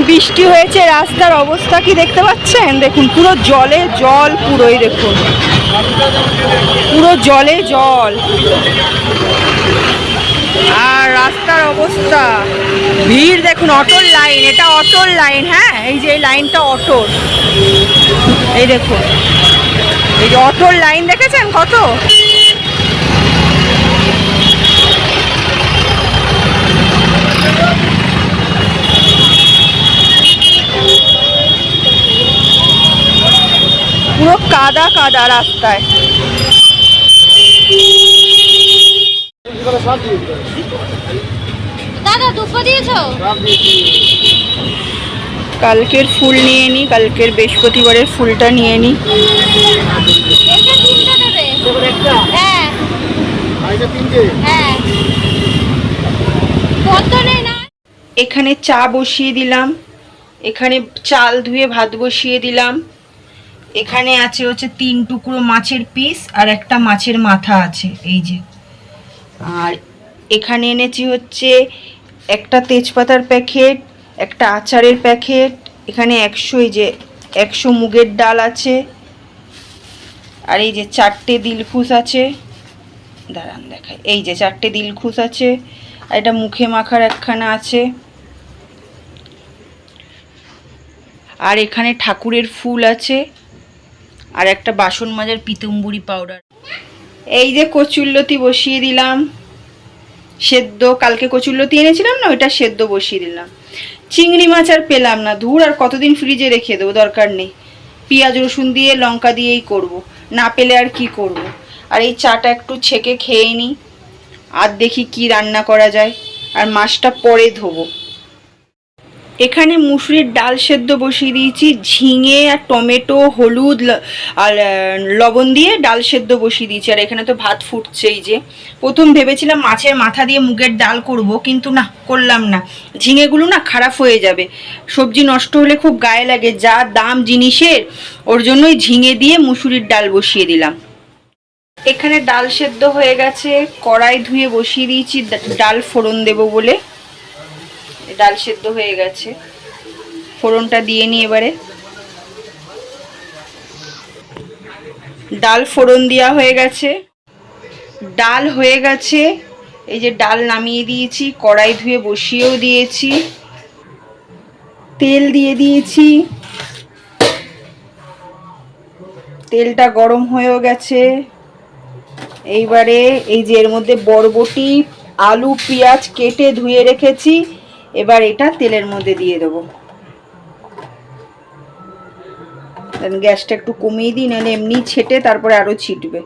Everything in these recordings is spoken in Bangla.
বৃষ্টি হয়েছে, রাস্তার অবস্থা কি দেখতে পাচ্ছেন? দেখুন পুরো জলে জল, পুরোই দেখুন পুরো জলে জল। আর রাস্তার অবস্থা, ভিড় দেখুন, অটোর লাইন, এটা অটোর লাইন। হ্যাঁ, এই যে এই লাইনটা অটোর, এই দেখুন এই যে অটোর লাইন দেখেছেন কত? পুরো কাদা কাদা রাস্তায়। দাদা দুপুর দিয়েছো? কালকের ফুল নিয়ে নি, কালকের বৃহস্পতিবারের ফুলটা নিয়ে নি। এটা তিনটা দেবে? হ্যাঁ হ্যাঁ। কত নেই না? এখানে চা বসিয়ে দিলাম, এখানে চাল ধুয়ে ভাত বসিয়ে দিলাম। এখানে আছে হচ্ছে 3 টুকরো মাছের পিস আর একটা মাছের মাথা আছে, এই যে। আর এখানে এনেছি হচ্ছে একটা তেজপাতার প্যাকেট, একটা আচারের প্যাকেট, এখানে 100, এই যে 100 মুগের ডাল আছে, আর এই যে 4টে দিলখুশ আছে। দাঁড়ান দেখাই, এই যে 4টে দিলখুশ আছে, আর এটা মুখে মাখার একখানা আছে। আর এখানে ঠাকুরের ফুল আছে, আর একটা বাসন মাজার পিতম্বরী পাউডার। এই যে কচুরলতি বসিয়ে দিলাম সেদ্ধ, কালকে কচুরলতি এনেছিলাম না, ওইটা সেদ্ধ বসিয়ে দিলাম। চিংড়ি মাছ আর পেলাম না, ধুর, আর কতদিন ফ্রিজে রেখে দেবো, দরকার নেই। পেঁয়াজ রসুন দিয়ে লঙ্কা দিয়েই করব, না পেলে আর কি করব। আর এই চাটা একটু ছেঁকে খেয়ে নিই, আর দেখি কি রান্না করা যায়। আর মাছটা পরে ধোবো। এখানে মুসুরির ডাল সেদ্ধ বসিয়ে দিয়েছি, ঝিঙে আর টমেটো, হলুদ আর লবণ দিয়ে ডাল সেদ্ধ বসিয়ে দিয়েছি। আর এখানে তো ভাত ফুটছে। এই যে প্রথম ভেবেছিলাম মাছের মাথা দিয়ে মুগের ডাল করব, কিন্তু না, করলাম না। ঝিঙেগুলো না খারাপ হয়ে যাবে, সবজি নষ্ট হলে খুব গায়ে লাগে, যা দাম জিনিসের, ওর জন্যই ঝিঙে দিয়ে মুসুরির ডাল বসিয়ে দিলাম। এখানে ডাল সেদ্ধ হয়ে গেছে, কড়াই ধুয়ে বসিয়ে দিয়েছি ডাল ফোড়ন দেব বলে। ডাল সেদ্ধ হয়ে গেছে, ফোড়নটা দিয়ে নিই এবারে। ডাল ফোড়ন দেওয়া হয়ে গেছে, ডাল হয়ে গেছে। এই যে ডাল নামিয়ে দিয়েছি, কড়াই ধুয়ে বসিয়েও দিয়েছি, তেল দিয়ে দিয়েছি, তেলটা গরম হয়েও গেছে। এইবারে এই যে এর মধ্যে বরবটি, আলু, পেঁয়াজ কেটে ধুয়ে রেখেছি, এবার এটা তেলের মধ্যে দিয়ে দেবো। গ্যাসটা একটু কমিয়ে দিই, নাহলে এমনি ছেটে তারপরে আরো ছিটবে।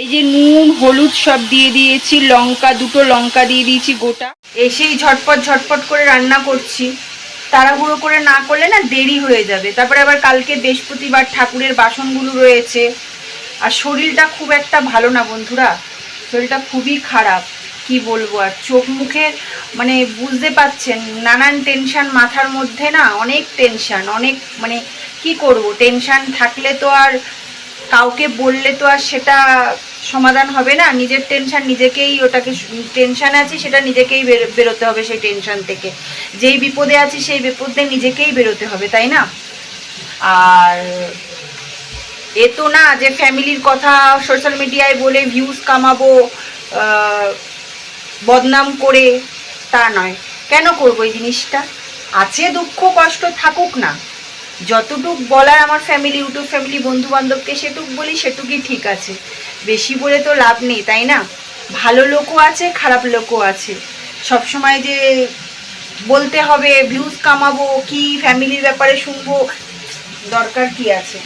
এই যে নুন হলুদ সব দিয়ে দিয়েছি, লঙ্কা, 2টো লঙ্কা দিয়ে দিয়েছি গোটা। এসেই ঝটপট ঝটপট করে রান্না করছি, তাড়াহুড়ো করে না করলে না দেরি হয়ে যাবে। তারপরে আবার কালকে বৃহস্পতিবার, ঠাকুরের বাসনগুলো রয়েছে। আর শরীরটা খুব একটা ভালো না বন্ধুরা, শরীরটা খুবই খারাপ, কি বলবো। আর চোখ মুখের মানে বুঝতে পাচ্ছেন, নানান টেনশন মাথার মধ্যে, না অনেক টেনশন, অনেক মানে কি করব, টেনশন থাকলে তো আর কাউকে বললে তো আর সেটা সমাধান হবে না। নিজের টেনশন নিজেকেই, ওটাকে টেনশন আছি সেটা নিজেকেই বেরোতে হবে সেই টেনশন থেকে। যেই বিপদে আছি সেই বিপদে নিজেকেই বেরোতে হবে, তাই না? আর এ তো না যে ফ্যামিলির কথা সোশ্যাল মিডিয়ায় বলে ভিউজ কামাবো, বদনাম করে, তা নয়। কেন করবো এই জিনিসটা? আছে দুঃখ কষ্ট, থাকুক না। যতটুক বলার আমার ফ্যামিলি, ইউটিউব ফ্যামিলি, বন্ধু বান্ধবকে সেটুক বলি, সেটুকুই ঠিক আছে। বেশি বলে তো লাভ নেই, তাই না? ভালো লোকও আছে, খারাপ লোকও আছে। সবসময় যে বলতে হবে ভিউজ কামাবো, কি ফ্যামিলির ব্যাপারে শুনবো, দরকার কি আছে?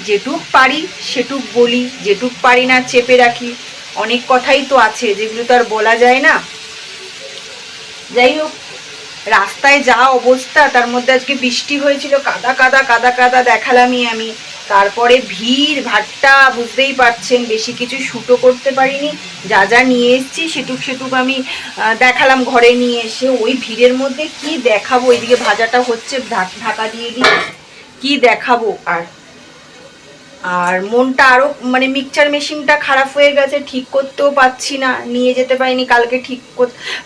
যেটুক পারি সেটুক বলি, যেটুক পারি না চেপে রাখি। অনেক কথাই তো আছে যেগুলো তো আর বলা যায় না। যাই হোক, রাস্তায় যা অবস্থা, তার মধ্যে আজকে বৃষ্টি হয়েছিল, কাদা কাদা কাদা কাদা দেখালামই আমি। তারপরে ভিড় ভাট্টা বুঝতেই পারছেন, বেশি কিছু শ্যুটও করতে পারিনি। যা যা নিয়ে এসেছি সেটুক আমি দেখালাম ঘরে নিয়ে এসে। ওই ভিড়ের মধ্যে কি দেখাবো, এইদিকে ভাজাটা হচ্ছে, ঢাকা দিয়ে দিই, কি দেখাবো। আর মনটা আরও মানে মিক্সচার মেশিনটা খারাপ হয়ে গেছে, ঠিক করতেও পাচ্ছি না, নিয়ে যেতে পারিনি, কালকে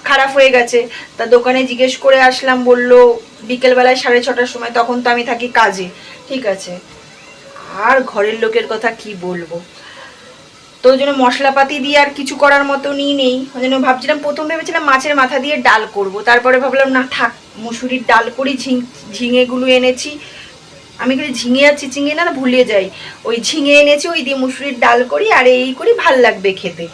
খারাপ হয়ে গেছে। তা দোকানে জিজ্ঞেস করে আসলাম, বললো বিকেলবেলায় 6:30টার সময়, তখন তো আমি থাকি কাজে। ঠিক আছে, আর ঘরের লোকের কথা কি বলবো। তো ওই জন্য মশলাপাতি দিয়ে আর কিছু করার মতনই নেই। ওই জন্য ভাবছিলাম, প্রথম ভেবেছিলাম মাছের মাথা দিয়ে ডাল করব, তারপরে ভাবলাম না থাক, মুসুরির ডাল করি। ঝিঙেগুলো এনেছি, আমি কিন্তু ঝিঙে আর চিচিঙে না ভুলে যাই। ওই ঝিঙে এনেছি, ওই দিয়ে মুসুরির ডাল করি, আর এই করি, ভাল লাগবে খেতে।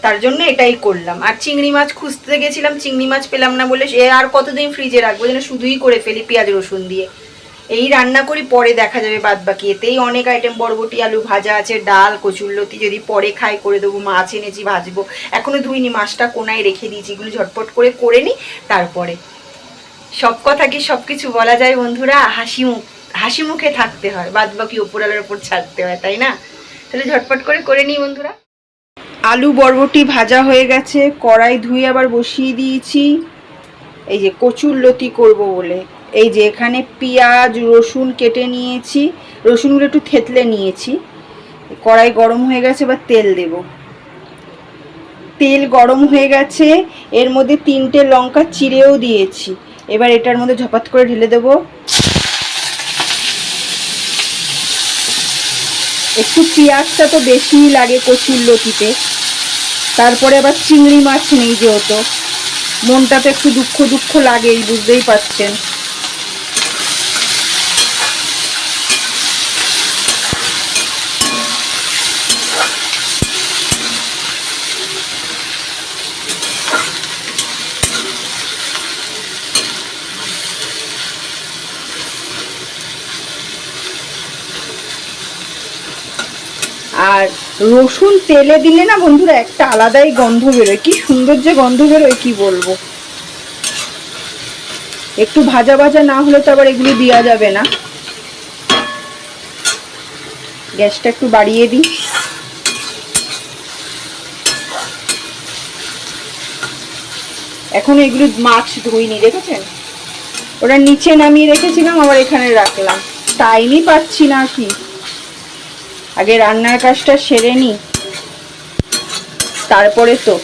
তার জন্য এটাই করলাম। আর চিংড়ি মাছ খুঁজতে গেছিলাম, চিংড়ি মাছ পেলাম না বলে আর কতদিন ফ্রিজে রাখবো, যেন শুধুই করে ফেলি পেঁয়াজ রসুন দিয়ে। এই রান্না করি, পরে দেখা যাবে বাদ বাকি। এতেই অনেক আইটেম, বরবটি আলু ভাজা আছে, ডাল, কচুরলতি যদি পরে খাই করে দেবো। মাছ এনেছি ভাজবো, এখনো ধুইনি, মাছটা কোনায় রেখে দিয়েছি। এগুলো ঝটপট করে নিই, তারপরে। সব কথা কি সব কিছু বলা যায় বন্ধুরা? হাসি মুখে থাকতে হয়, বাদ বাকি ওপরালার ওপর ছাড়তে হয়, তাই না? তাহলে ঝটপট করে নিই বন্ধুরা। আলু বরবটি ভাজা হয়ে গেছে, কড়াই ধুয়ে আবার বসিয়ে দিয়েছি। এই যে কচুরলতি করব বলে, এই যে এখানে পেঁয়াজ রসুন কেটে নিয়েছি, রসুনগুলো একটু থেতলে নিয়েছি। কড়াই গরম হয়ে গেছে, এবার তেল দেব। তেল গরম হয়ে গেছে, এর মধ্যে 3টে লঙ্কা চিড়েও দিয়েছি। এবার এটার মধ্যে ঝপাত করে ঢেলে দেব। একটু পেঁয়াজটা তো বেশিই লাগে কচুরলতিতে। তারপরে আবার চিংড়ি মাছ নেই, যেহেতু মনটা তো একটু দুঃখ লাগেই, বুঝতেই পারছেন। আর রসুন তেলে দিলে না বন্ধুরা একটা আলাদাই গন্ধ বেরোয়, কি সুন্দর যে গন্ধ বেরোয়, কি বলবো। একটু ভাজা ভাজা না হলে তো আবার এগুলো দেওয়া যাবে না। গ্যাসটা একটু বাড়িয়ে দিই। এখন এগুলো মাছ ধুইনি, দেখেছেন? ওটা নিচে নামিয়ে রেখেছিলাম, আবার এখানে রাখলাম, টাইমই পাচ্ছি না। কি আগে রান্নার কাজটা সেরে নি, তারপরে তো।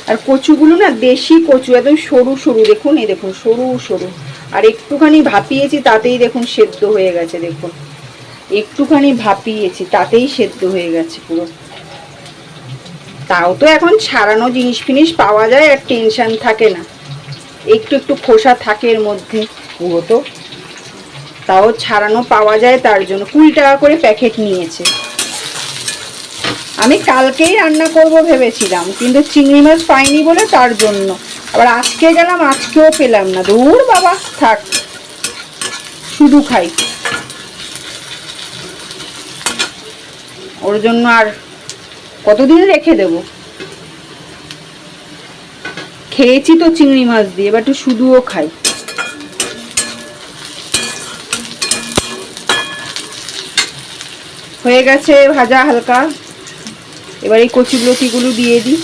আর কচুগুলো না দেশি কচু, একদম সরু সরু, দেখুন, এই দেখুন সরু সরু। আর একটুখানি ভাপিয়েছি, তাতেই দেখুন সেদ্ধ হয়ে গেছে। দেখুন, একটুখানি ভাপিয়েছি, তাতেই সেদ্ধ হয়ে গেছে পুরো। তাও তো এখন ছাড়ানো জিনিস ফিনিস পাওয়া যায়, আর টেনশন থাকে না। একটু খোসা থাকে এর মধ্যে, পুরো তো তাও ছাড়ানো পাওয়া যায়, তার জন্য 20 টাকা করে প্যাকেট নিয়েছে। আমি কালকেই রান্না করব ভেবেছিলাম, কিন্তু চিংড়ি মাছ পাইনি বলে তার জন্য। আবার আজকে গেলাম, আজকেও পেলাম না। দূর বাবা, থাক, শুধু খাই। ওর জন্য আর কতদিন রেখে দেব? খেয়েছি তো চিংড়ি মাছ দিয়ে, এবার একটু শুধুও খাই। হয়ে গেছে ভাজা হালকা, এবার এই কচুরলতিগুলো দিয়ে দিই।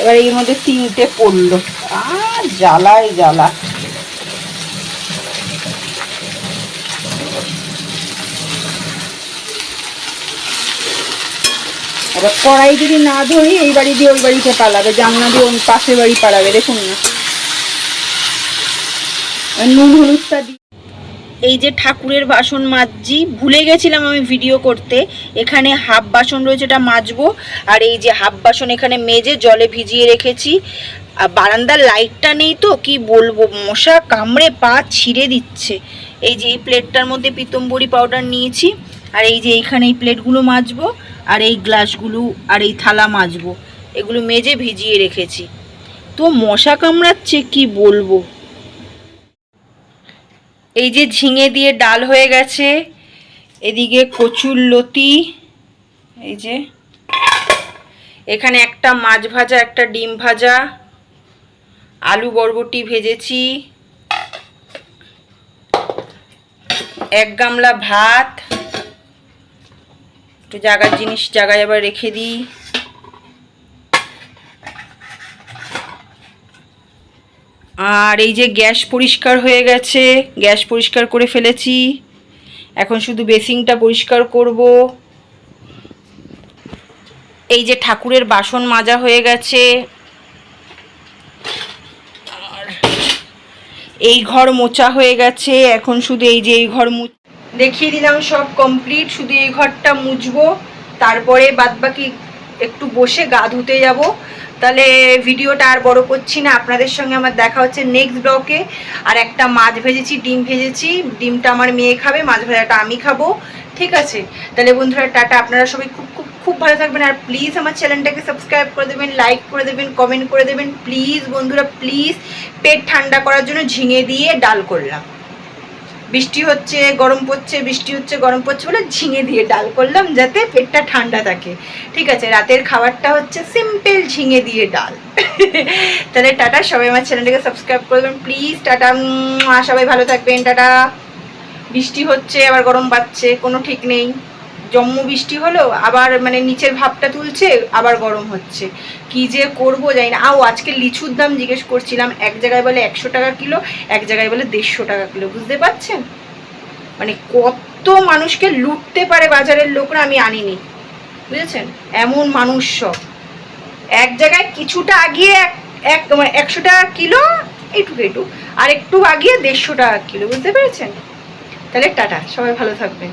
এবার এর মধ্যে 3টে পড়লো, আর জ্বালায় জ্বালা। এবার কড়াই যদি না ধরি, এই বাড়ি দিয়ে ওই বাড়িতে পালাবে, জানলা দিয়ে ওই পাশের বাড়ি পালাবে, দেখুন না। নুন হলুদটা দিই। এই যে ঠাকুরের বাসন মাজছি, ভুলে গেছিলাম আমি ভিডিও করতে। এখানে হাফ বাসন রয়েছে, এটা মাজবো। আর এই যে হাফ বাসন এখানে মেজে জলে ভিজিয়ে রেখেছি। আর বারান্দার লাইটটা নেই তো কি বলবো, মশা কামড়ে পা ছিঁড়ে দিচ্ছে। এই যে এই প্লেটটার মধ্যে পিতম্বরী পাউডার নিয়েছি, আর এই যে এইখানে এই প্লেটগুলো মাজবো, আর এই গ্লাসগুলো আর এই থালা মাজবো। এগুলো মেজে ভিজিয়ে রেখেছি। মশা কামড়াচ্ছে কি বলবো। এই যে ঝিঙে দিয়ে ডাল হয়ে গেছে, এদিকে কচুর লতি, এই যে এখানে একটা মাছ ভাজা, একটা ডিম ভাজা, আলু বরবটি ভেজেছি, 1 গামলা ভাত। একটু জায়গার জিনিস জায়গায় আবার রেখে দিই। আর এই যে গ্যাস পরিষ্কার হয়ে গেছে, গ্যাস পরিষ্কার করে ফেলেছি, এখন শুধু বেসিনটা পরিষ্কার করব। এই যে ঠাকুরের বাসন মাজা হয়ে গেছে, আর এই ঘর মোছা হয়ে গেছে, এখন শুধু এই যে এই ঘর দেখিয়ে দিলাম সব কমপ্লিট, শুধু এই ঘরটা মুছবো, তারপরে বাদবাকি একটু বসে গা ধুতে যাব। তাহলে ভিডিওটা আর বড় করছি না, আপনাদের সঙ্গে আমার দেখা হচ্ছে নেক্সট ব্লগে। আর একটা মাছ ভেজেছি, ডিম ভেজেছি, ডিমটা আমার মেয়ে খাবে, মাছ ভাজাটা আমি খাবো, ঠিক আছে? তাহলে বন্ধুরা টাটা, আপনারা সবাই খুব খুব খুব ভালো থাকবেন। আর প্লিজ আমার চ্যানেলটাকে সাবস্ক্রাইব করে দেবেন, লাইক করে দেবেন, কমেন্ট করে দেবেন প্লিজ বন্ধুরা, প্লিজ। পেট ঠান্ডা করার জন্য ঝিঙে দিয়ে ডাল করলাম, বৃষ্টি হচ্ছে গরম পড়ছে, বৃষ্টি হচ্ছে গরম পড়ছে বলে ঝিঙে দিয়ে ডাল করলাম, যাতে পেটটা ঠান্ডা থাকে, ঠিক আছে? রাতের খাবারটা হচ্ছে সিম্পল ঝিঙে দিয়ে ডাল। তাহলে টাটা, সবাই আমার চ্যানেলটাকে সাবস্ক্রাইব করবেন প্লিজ, টাটা, সবাই ভালো থাকবেন, টাটা। বৃষ্টি হচ্ছে আবার গরম বাড়ছে, কোনো ঠিক নেই, জম্মু বৃষ্টি হলো আবার মানে নিচের ভাবটা তুলছে, আবার গরম হচ্ছে, কি যে করবো জানি না। আজকে লিচুর দাম জিজ্ঞেস করছিলাম, এক জায়গায় বলে 100 টাকা কিলো, এক জায়গায় বলে 150 টাকা কিলো, বুঝতে পারছেন? মানে কত মানুষকে লুটতে পারে বাজারের লোকরা, আমি আনিনি, বুঝেছেন? এমন মানুষ সব। এক জায়গায় কিছুটা আগিয়ে 100 টাকা কিলো, এইটুকু, আর একটু আগিয়ে 150 টাকা কিলো, বুঝতে পেরেছেন? তাহলে টাটা, সবাই ভালো থাকবেন।